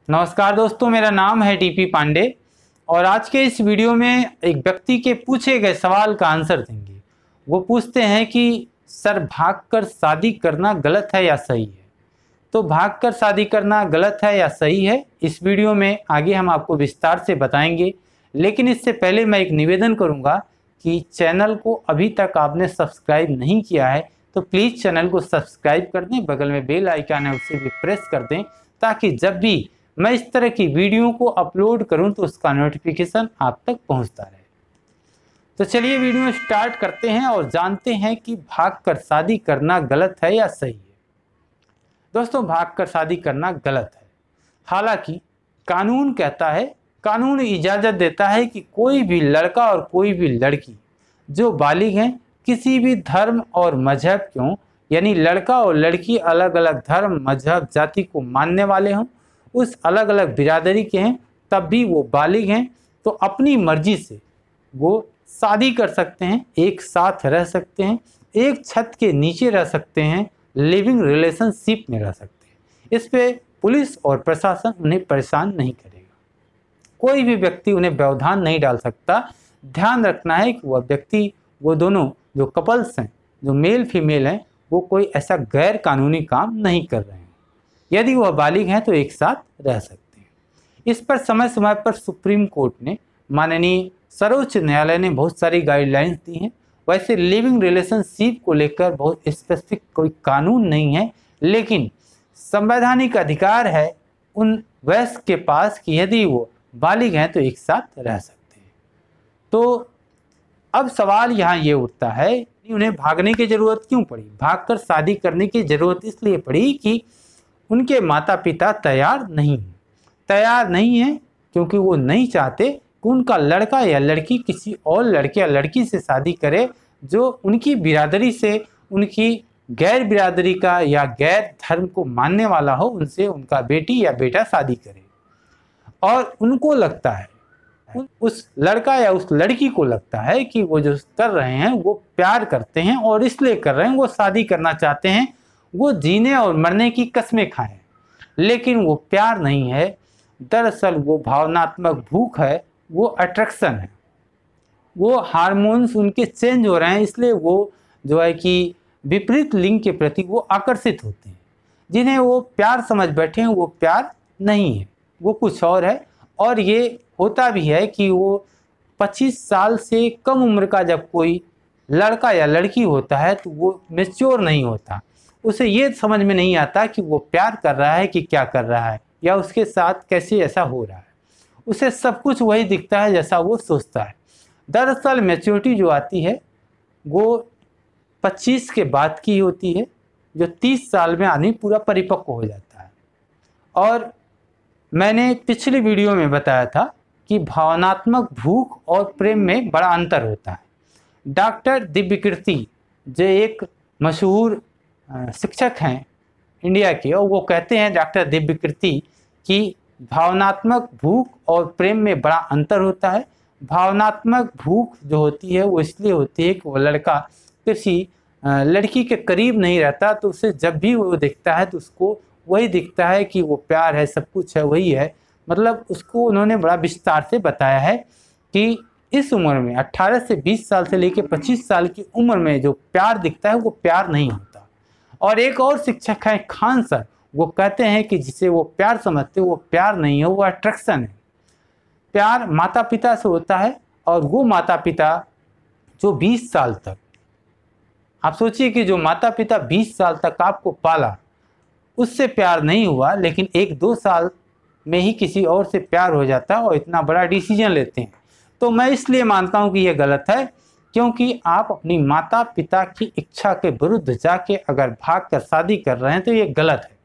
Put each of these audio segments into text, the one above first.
नमस्कार दोस्तों, मेरा नाम है टीपी पांडे और आज के इस वीडियो में एक व्यक्ति के पूछे गए सवाल का आंसर देंगे। वो पूछते हैं कि सर, भागकर शादी करना गलत है या सही है? तो भागकर शादी करना गलत है या सही है, इस वीडियो में आगे हम आपको विस्तार से बताएंगे। लेकिन इससे पहले मैं एक निवेदन करूंगा कि चैनल को अभी तक आपने सब्सक्राइब नहीं किया है तो प्लीज़ चैनल को सब्सक्राइब कर दें, बगल में बेल आइकन है उसे भी प्रेस कर दें, ताकि जब भी मैं इस तरह की वीडियो को अपलोड करूं तो उसका नोटिफिकेशन आप तक पहुंचता रहे। तो चलिए वीडियो स्टार्ट करते हैं और जानते हैं कि भागकर शादी करना गलत है या सही है। दोस्तों, भागकर शादी करना गलत है। हालांकि कानून कहता है, कानून इजाज़त देता है कि कोई भी लड़का और कोई भी लड़की जो बालिग हैं, किसी भी धर्म और मजहब क्यों, यानी लड़का और लड़की अलग अलग धर्म, मजहब, जाति को मानने वाले हों, उस अलग अलग बिरादरी के हैं, तब भी वो बालिग हैं, तो अपनी मर्जी से वो शादी कर सकते हैं, एक साथ रह सकते हैं, एक छत के नीचे रह सकते हैं, लिविंग रिलेशनशिप में रह सकते हैं। इस पे पुलिस और प्रशासन उन्हें परेशान नहीं करेगा, कोई भी व्यक्ति उन्हें व्यवधान नहीं डाल सकता। ध्यान रखना है कि वह व्यक्ति, वो दोनों जो कपल्स हैं, जो मेल फीमेल हैं, वो कोई ऐसा गैर कानूनी काम नहीं कर रहे हैं। यदि वह बालिग हैं तो एक साथ रह सकते हैं। इस पर समय समय पर सुप्रीम कोर्ट ने, माननीय सर्वोच्च न्यायालय ने बहुत सारी गाइडलाइंस दी हैं। वैसे लिविंग रिलेशनशिप को लेकर बहुत स्पेसिफिक कोई कानून नहीं है, लेकिन संवैधानिक अधिकार है उन वयस्क के पास कि यदि वो बालिग हैं तो एक साथ रह सकते हैं। तो अब सवाल यहाँ ये उठता है कि उन्हें भागने की ज़रूरत क्यों पड़ी? भागकर शादी करने की ज़रूरत इसलिए पड़ी कि उनके माता पिता तैयार नहीं हैं, क्योंकि वो नहीं चाहते कि उनका लड़का या लड़की किसी और लड़के या लड़की से शादी करे जो उनकी बिरादरी से, उनकी गैर बिरादरी का या गैर धर्म को मानने वाला हो, उनसे उनका बेटी या बेटा शादी करे। और उनको लगता है, उस लड़का या उस लड़की को लगता है कि वो जो कर रहे हैं वो प्यार करते हैं और इसलिए कर रहे हैं, वो शादी करना चाहते हैं, वो जीने और मरने की कस्में खाएं। लेकिन वो प्यार नहीं है, दरअसल वो भावनात्मक भूख है, वो अट्रैक्शन है, वो हार्मोन्स उनके चेंज हो रहे हैं, इसलिए वो जो है कि विपरीत लिंग के प्रति वो आकर्षित होते हैं। जिन्हें वो प्यार समझ बैठे हैं, वो प्यार नहीं है, वो कुछ और है। और ये होता भी है कि वो 25 साल से कम उम्र का जब कोई लड़का या लड़की होता है तो वो मैच्योर नहीं होता, उसे ये समझ में नहीं आता कि वो प्यार कर रहा है कि क्या कर रहा है, या उसके साथ कैसे ऐसा हो रहा है। उसे सब कुछ वही दिखता है जैसा वो सोचता है। दरअसल मैच्योरिटी जो आती है वो 25 के बाद की होती है, जो 30 साल में आदमी पूरा परिपक्व हो जाता है। और मैंने पिछली वीडियो में बताया था कि भावनात्मक भूख और प्रेम में बड़ा अंतर होता है। डॉक्टर दिव्यकीर्ति, जो एक मशहूर शिक्षक हैं इंडिया के, और वो कहते हैं, डॉक्टर दिव्यकीर्ति, कि भावनात्मक भूख और प्रेम में बड़ा अंतर होता है। भावनात्मक भूख जो होती है वो इसलिए होती है कि वो लड़का किसी लड़की के करीब नहीं रहता, तो उसे जब भी वो दिखता है तो उसको वही दिखता है कि वो प्यार है, सब कुछ है, वही है। मतलब उसको उन्होंने बड़ा विस्तार से बताया है कि इस उम्र में 18 से 20 साल से लेकर 25 साल की उम्र में जो प्यार दिखता है वो प्यार नहीं होता। और एक और शिक्षक हैं खान सर, वो कहते हैं कि जिसे वो प्यार समझते वो प्यार नहीं है, वो अट्रैक्शन है। प्यार माता पिता से होता है, और वो माता पिता जो 20 साल तक, आप सोचिए कि जो माता पिता 20 साल तक आपको पाला, उससे प्यार नहीं हुआ, लेकिन 1-2 साल में ही किसी और से प्यार हो जाता है और इतना बड़ा डिसीजन लेते हैं। तो मैं इसलिए मानता हूँ कि यह गलत है, क्योंकि आप अपनी माता पिता की इच्छा के विरुद्ध जाके अगर भाग कर शादी कर रहे हैं तो ये गलत है,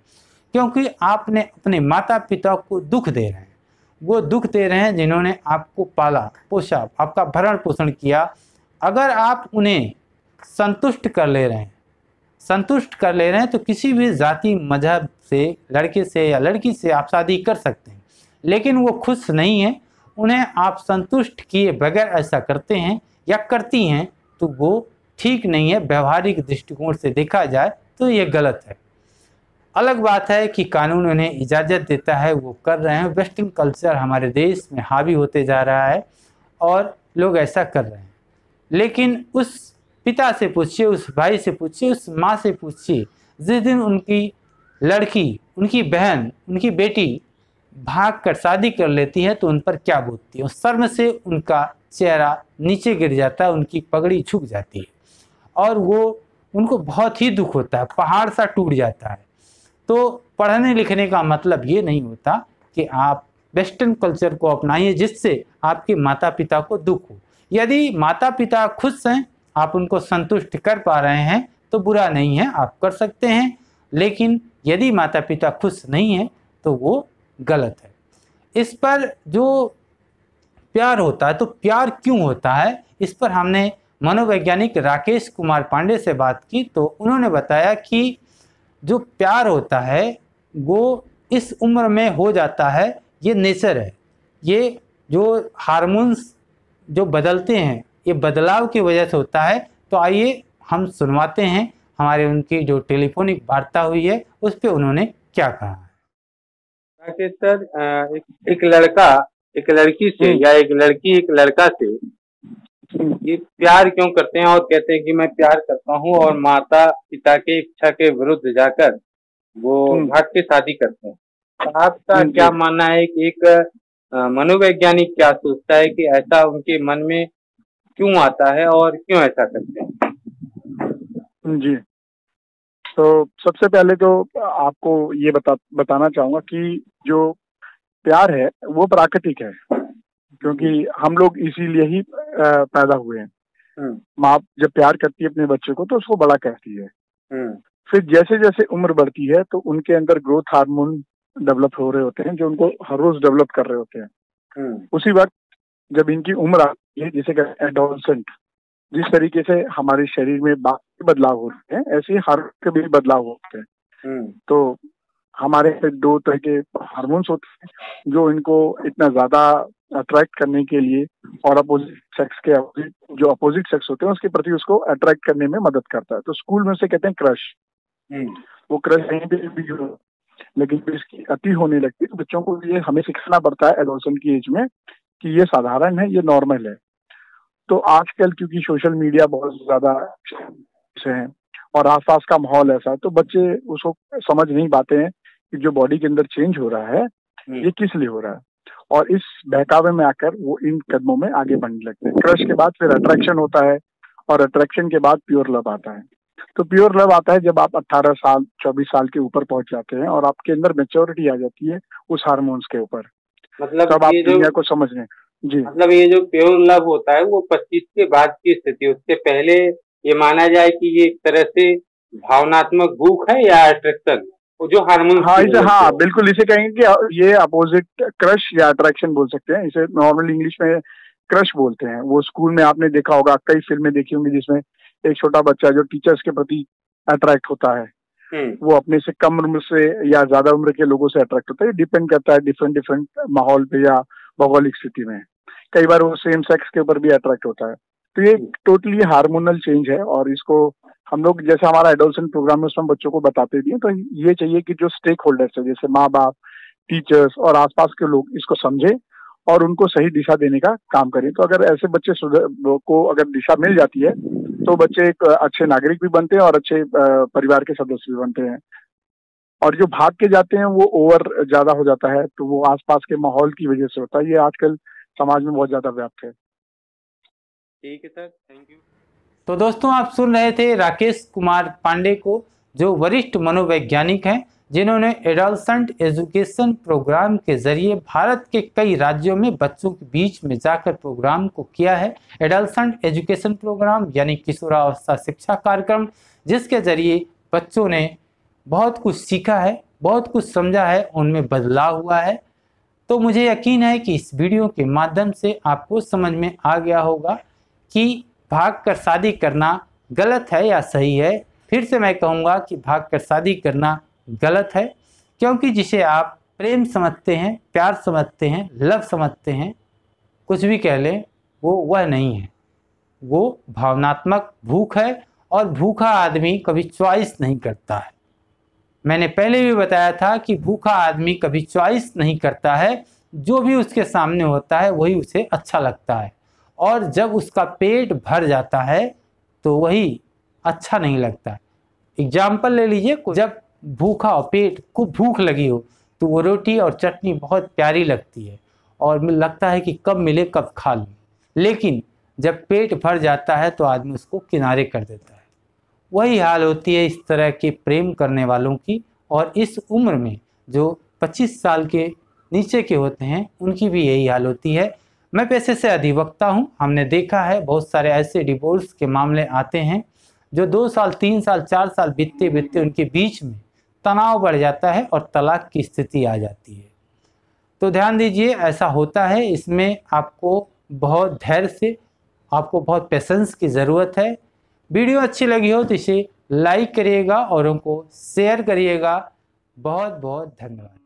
क्योंकि आपने अपने माता पिता को दुख दे रहे हैं। वो दुख दे रहे हैं जिन्होंने आपको पाला पोसा, आपका भरण पोषण किया। अगर आप उन्हें संतुष्ट कर ले रहे हैं तो किसी भी जाति मजहब से, लड़के से या लड़की से आप शादी कर सकते हैं। लेकिन वो खुश नहीं है, उन्हें आप संतुष्ट किए बगैर ऐसा करते हैं या करती हैं, तो वो ठीक नहीं है। व्यवहारिक दृष्टिकोण से देखा जाए तो ये गलत है। अलग बात है कि कानून उन्हें इजाज़त देता है, वो कर रहे हैं। वेस्टर्न कल्चर हमारे देश में हावी होते जा रहा है और लोग ऐसा कर रहे हैं। लेकिन उस पिता से पूछिए, उस भाई से पूछिए, उस माँ से पूछिए, जिस दिन उनकी लड़की, उनकी बहन, उनकी बेटी भागकर शादी कर लेती है तो उन पर क्या बीतती है। शर्म से उनका चेहरा नीचे गिर जाता है, उनकी पगड़ी झुक जाती है और वो उनको बहुत ही दुख होता है, पहाड़ सा टूट जाता है। तो पढ़ने लिखने का मतलब ये नहीं होता कि आप वेस्टर्न कल्चर को अपनाइए जिससे आपके माता पिता को दुख हो। यदि माता पिता खुश हैं, आप उनको संतुष्ट कर पा रहे हैं तो बुरा नहीं है, आप कर सकते हैं। लेकिन यदि माता पिता खुश नहीं हैं तो वो गलत है। इस पर जो प्यार होता है, तो प्यार क्यों होता है, इस पर हमने मनोवैज्ञानिक राकेश कुमार पांडे से बात की तो उन्होंने बताया कि जो प्यार होता है वो इस उम्र में हो जाता है, ये नेचर है। ये जो हार्मोन्स जो बदलते हैं, ये बदलाव की वजह से होता है। तो आइए हम सुनवाते हैं हमारे उनकी जो टेलीफोनिक वार्ता हुई है उस पर उन्होंने क्या कहा है। राकेश सर, एक लड़का एक लड़की से या एक लड़की एक लड़का से ये प्यार क्यों करते हैं और कहते हैं कि मैं प्यार करता हूँ, और माता पिता के इच्छा के विरुद्ध जाकर वो भाग के शादी करते हैं। तो आपका क्या मानना है कि एक मनोवैज्ञानिक क्या सोचता है कि ऐसा उनके मन में क्यों आता है और क्यों ऐसा करते हैं? जी, तो सबसे पहले तो आपको ये बताना चाहूंगा कि जो प्यार है वो प्राकृतिक है, क्योंकि हम लोग इसीलिए ही पैदा हुए हैं। माँ जब प्यार करती है अपने बच्चे को तो उसको बड़ा कहती है। फिर जैसे जैसे उम्र बढ़ती है तो उनके अंदर ग्रोथ हार्मोन डेवलप हो रहे होते हैं, जो उनको हर रोज डेवलप कर रहे होते हैं। उसी वक्त जब इनकी उम्र आती है, जिसे कहते हैं एडोलसेंट, जिस तरीके से हमारे शरीर में बाकी बदलाव होते हैं ऐसे ही हार्मोन के भी बदलाव होते हैं। तो हमारे दो तरह के हार्मोन्स होते हैं जो इनको इतना ज्यादा अट्रैक्ट करने के लिए और अपोजिट सेक्स के जो अपोजिट सेक्स होते हैं उसके प्रति उसको अट्रैक्ट करने में मदद करता है। तो स्कूल में से कहते हैं क्रश। वो क्रश कहीं पे भी हो, लेकिन फिर इसकी अति होने लगती है तो बच्चों को ये हमें सिखाना पड़ता है एडोलसेंट की एज में कि ये साधारण है, ये नॉर्मल है। तो आजकल क्योंकि सोशल मीडिया बहुत ज्यादा है और आसपास का माहौल ऐसा है तो बच्चे उसको समझ नहीं पाते हैं कि जो बॉडी के अंदर चेंज हो रहा है ये किस लिए हो रहा है, और इस बहकावे में आकर वो इन कदमों में आगे बढ़ने लगते हैं। क्रश के बाद फिर अट्रैक्शन होता है और अट्रैक्शन के बाद प्योर लव आता है। तो प्योर लव आता है जब आप 18 साल 24 साल के ऊपर पहुंच जाते हैं और आपके अंदर मेच्योरिटी आ जाती है उस हार्मोन्स के ऊपर, मतलब तब आप दुनिया को समझने। जी, मतलब ये जो प्योर लव होता है वो 25 के बाद की स्थिति, उससे पहले ये माना जाए कि ये एक तरह से भावनात्मक भूख है या अट्रैक्शन, वो जो हार्मोन। हाँ बिल्कुल, इसे कहेंगे कि ये अपोजिट क्रश या अट्रैक्शन बोल सकते हैं। इसे नॉर्मल इंग्लिश में क्रश बोलते हैं। वो स्कूल में आपने देखा होगा, कई फिल्में देखी होंगी जिसमें एक छोटा बच्चा जो टीचर्स के प्रति अट्रैक्ट होता है वो अपने से कम उम्र से या ज्यादा उम्र के लोगों से अट्रैक्ट होता है। डिपेंड करता है डिफरेंट माहौल पे या भौगोलिक स्थिति में। कई बार वो सेम सेक्स के ऊपर भी अट्रैक्ट होता है। तो ये टोटली हार्मोनल चेंज है और इसको हम लोग जैसे हमारा एडोलसेंट प्रोग्राम में उसमें बच्चों को बताते भी हैं। तो ये चाहिए कि जो स्टेक होल्डर्स है जैसे माँ बाप, टीचर्स और आसपास के लोग इसको समझे और उनको सही दिशा देने का काम करें। तो अगर ऐसे बच्चे को अगर दिशा मिल जाती है तो बच्चे एक अच्छे नागरिक भी बनते हैं और अच्छे परिवार के सदस्य भी बनते हैं। और जो भाग के जाते हैं वो ओवर ज्यादा हो जाता है, तो वो आसपास के माहौल की वजह से होता है। ये आजकल समाज में बहुत ज्यादा व्याप्त है। ठीक है सर, थैंक यू। तो दोस्तों आप सुन रहे थे राकेश कुमार पांडे को, जो वरिष्ठ मनोवैज्ञानिक हैं, जिन्होंने एडोलसेंट एजुकेशन प्रोग्राम के जरिए भारत के कई राज्यों में बच्चों के बीच में जाकर प्रोग्राम को किया है। एडोलसेंट एजुकेशन प्रोग्राम यानी किशोरावस्था शिक्षा कार्यक्रम, जिसके जरिए बच्चों ने बहुत कुछ सीखा है, बहुत कुछ समझा है, उनमें बदलाव हुआ है। तो मुझे यकीन है कि इस वीडियो के माध्यम से आपको समझ में आ गया होगा कि भागकर शादी करना गलत है या सही है। फिर से मैं कहूँगा कि भागकर शादी करना गलत है, क्योंकि जिसे आप प्रेम समझते हैं, प्यार समझते हैं, लव समझते हैं, कुछ भी कह लें, वो वह नहीं है। वो भावनात्मक भूख है और भूखा आदमी कभी चॉइस नहीं करता है। मैंने पहले भी बताया था कि भूखा आदमी कभी चॉइस नहीं करता है, जो भी उसके सामने होता है वही उसे अच्छा लगता है, और जब उसका पेट भर जाता है तो वही अच्छा नहीं लगता है। एग्जाम्पल ले लीजिए, जब भूखा हो, पेट को भूख लगी हो, तो वो रोटी और चटनी बहुत प्यारी लगती है और लगता है कि कब मिले कब खा लूँ, लेकिन जब पेट भर जाता है तो आदमी उसको किनारे कर देता है। वही हाल होती है इस तरह के प्रेम करने वालों की, और इस उम्र में जो 25 साल के नीचे के होते हैं उनकी भी यही हाल होती है। मैं पेशे से अधिवक्ता हूँ, हमने देखा है बहुत सारे ऐसे डिवोर्स के मामले आते हैं जो 2 साल 3 साल 4 साल बीतते बीतते उनके बीच में तनाव बढ़ जाता है और तलाक की स्थिति आ जाती है। तो ध्यान दीजिए, ऐसा होता है, इसमें आपको बहुत धैर्य से, आपको बहुत पेशेंस की ज़रूरत है। वीडियो अच्छी लगी हो तो इसे लाइक करिएगा और उनको शेयर करिएगा। बहुत बहुत धन्यवाद।